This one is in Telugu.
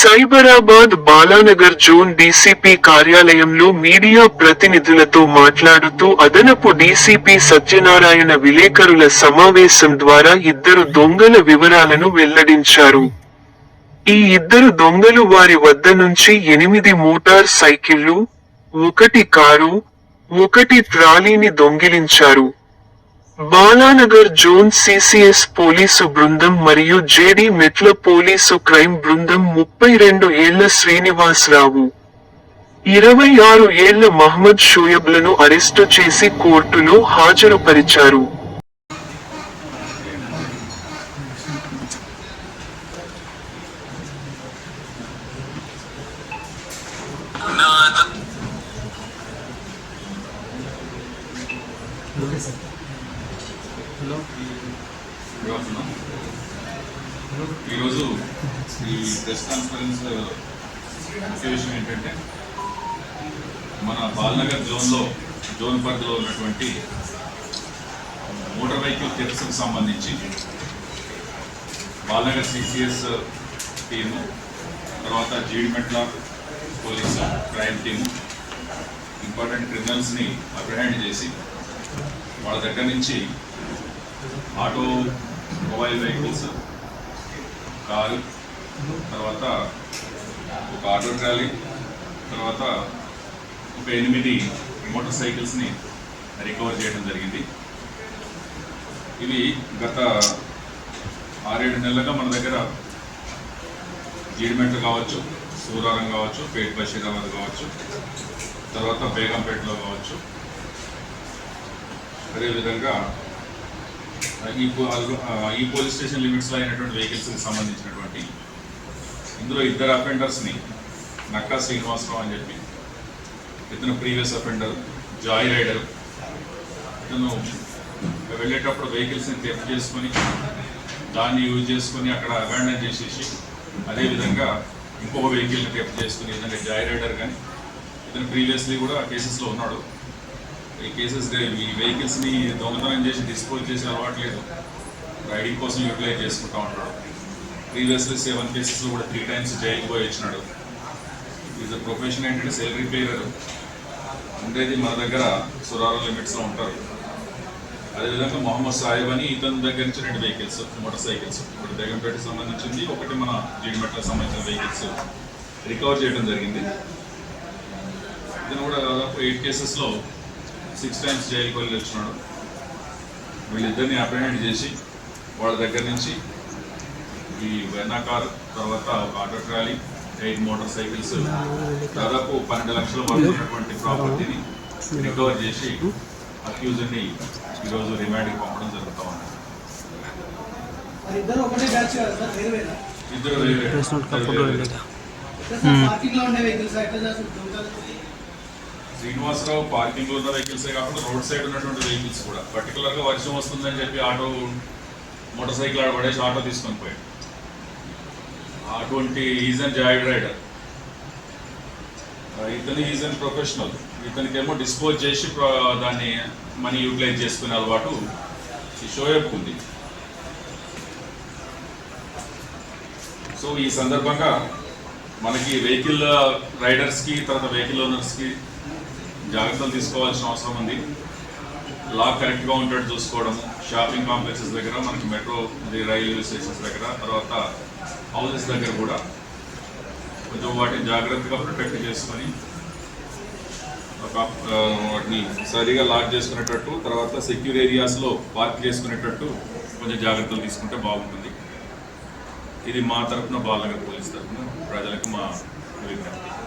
సైబరాబాద్ బాలానగర్ జోన్ డీసీపీ కార్యాలయంలో మీడియా ప్రతినిధులతో మాట్లాడుతూ అదనపు డీసీపీ సత్యనారాయణ విలేకరుల సమావేశం ద్వారా ఇద్దరు దొంగల వివరాలను వెల్లడించారు. ఈ ఇద్దరు దొంగలు వారి వద్ద నుంచి 8 మోటార్ సైకిళ్లు, 1 కారు, 1 ట్రాలీని దొంగిలించారు. బాలానగర్ జోన్ సిసిఎస్ పోలీసు బృందం మరియు జేడీ మెట్ల పోలీసు క్రైమ్ బృందం 32 ఏళ్ల శ్రీనివాసరావు, 26 ఏళ్ల మహ్మద్ షోయబ్లను అరెస్టు చేసి కోర్టులో హాజరుపరిచారు. ఈరోజు ఈ ప్రెస్ కాన్ఫరెన్స్ ముఖ్య విషయం ఏంటంటే మన బాలనగర్ జోన్ పరిధిలో ఉన్నటువంటి మోటార్ వెహికల్ థెఫ్ట్స్కి సంబంధించి బాలనగర్ సిసిఎస్ టీము, తర్వాత Jeedimetla police crime team important క్రిమినల్స్ని అప్రిహెండ్ చేసి వాళ్ళ దగ్గర నుంచి మొబైల్ వెహికల్స్, కారు, తర్వాత ఒక ఆటో ట్రాలీ, తర్వాత ఒక 8 మోటార్ సైకిల్స్ని రికవర్ చేయడం జరిగింది. ఇవి గత 6-7 నెలలుగా మన దగ్గర జీడిమెట్ల కావచ్చు, సూరారం కావచ్చు, పేట్ బషీరాబాద్ కావచ్చు, తర్వాత బేగంపేటలో కావచ్చు, అదేవిధంగా ఈ పోలీస్ స్టేషన్ లిమిట్స్లో అయినటువంటి వెహికల్స్కి సంబంధించినటువంటి ఇందులో 2 అఫెండర్స్ని నక్కా శ్రీనివాసరావు అని చెప్పి, ఇతను ప్రీవియస్ అఫెండర్, జాయ్ రైడర్. ఇతను వెళ్ళేటప్పుడు వెహికల్స్ని థెఫ్ట్ చేసుకొని దాన్ని యూజ్ చేసుకొని అక్కడ అబాండన్ చేసేసి, అదేవిధంగా ఇంకొక వెహికల్ని థెఫ్ట్ చేసుకుని, ఇతను జాయ్ రైడర్ కానీ ఇతను ప్రీవియస్లీ కూడా కేసెస్లో ఉన్నాడు. ఈ వెహికల్స్ని దొంగతనం చేసి డిస్పోజ్ చేసి అలవాట్లేదు, రైడింగ్ కోసం యూటిలైజ్ చేసుకుంటూ ఉంటాడు. ప్రీవియస్లీ 7 కేసెస్లో కూడా 3 టైమ్స్ జైలుకి పోయి వచ్చినాడు. ఈజ్ ప్రొఫెషన్ ఏంటంటే సెల్ రిపేరర్, ఉండేది మన దగ్గర సురారం లిమిట్స్లో ఉంటారు. అదేవిధంగా మొహమ్మద్ సాహిబ్ అని ఇతని దగ్గర నుంచి 2 వెహికల్స్ మోటార్ సైకిల్స్, ఒకటి బేగంపేటకి సంబంధించింది, ఒకటి మన జీడిమెట్లకు సంబంధించిన వెహికల్స్ రికవర్ చేయడం జరిగింది. ఇతను కూడా దాదాపు 8 కేసెస్లో 6 టైమ్స్ జైలుకి వెళ్ళి వచ్చినాడు. వీళ్ళిద్దరిని అప్రిహెండ్ చేసి వాళ్ళ దగ్గర నుంచి ఈ వెన్నా కారు, తర్వాత ఆటో ట్రాలీ, 8 మోటార్ సైకిల్స్, దాదాపు 12 లక్షల వరకు ఉన్నటువంటి ప్రాపర్టీని రికవర్ చేసి అక్యూజ్ని ఈరోజు రిమాండ్కి పంపడం జరుగుతూ ఉంది. ఇద్దరు శ్రీనివాసరావు పార్కింగ్లో ఉన్న వెహికల్సే కాకుండా రోడ్ సైడ్ ఉన్నటువంటి వెహికల్స్ కూడా, పర్టికులర్గా వర్షం వస్తుందని చెప్పి ఆటో మోటార్ సైకిల్ ఆడబడేసి ఆటో తీసుకొని పోయాడు. అటువంటి ఈజ్ అండ్ జాయిడ్ రైడర్. ఇతను ఈజ్ అండ్ ప్రొఫెషనల్. ఇతనికేమో డిస్పోజ్ చేసి దాన్ని మనీ యూటిలైజ్ చేసుకునే అలవాటు ఈ షోయబ్కు ఉంది. సో ఈ సందర్భంగా మనకి వెహికల్ రైడర్స్కి, తర్వాత వెహికల్ ఓనర్స్కి జాగ్రత్తలు తీసుకోవాల్సిన అవసరం ఉంది. లా కరెక్ట్గా ఉండేట్టు చూసుకోవడము, షాపింగ్ కాంప్లెక్సెస్ దగ్గర, మనకి మెట్రో రైల్వే స్టేషన్స్ దగ్గర, తర్వాత హౌసెస్ దగ్గర కూడా కొంచెం వాటిని జాగ్రత్తగా ప్రొటెక్ట్ చేసుకొని వాటిని సరిగా లాక్ చేసుకునేటట్టు, తర్వాత సెక్యూర్ ఏరియాస్లో పార్క్ చేసుకునేటట్టు కొంచెం జాగ్రత్తలు తీసుకుంటే బాగుంటుంది. ఇది మా తరఫున, బాలనగర్ పోలీస్ తరఫున ప్రజలకు మా విజ్ఞప్తి.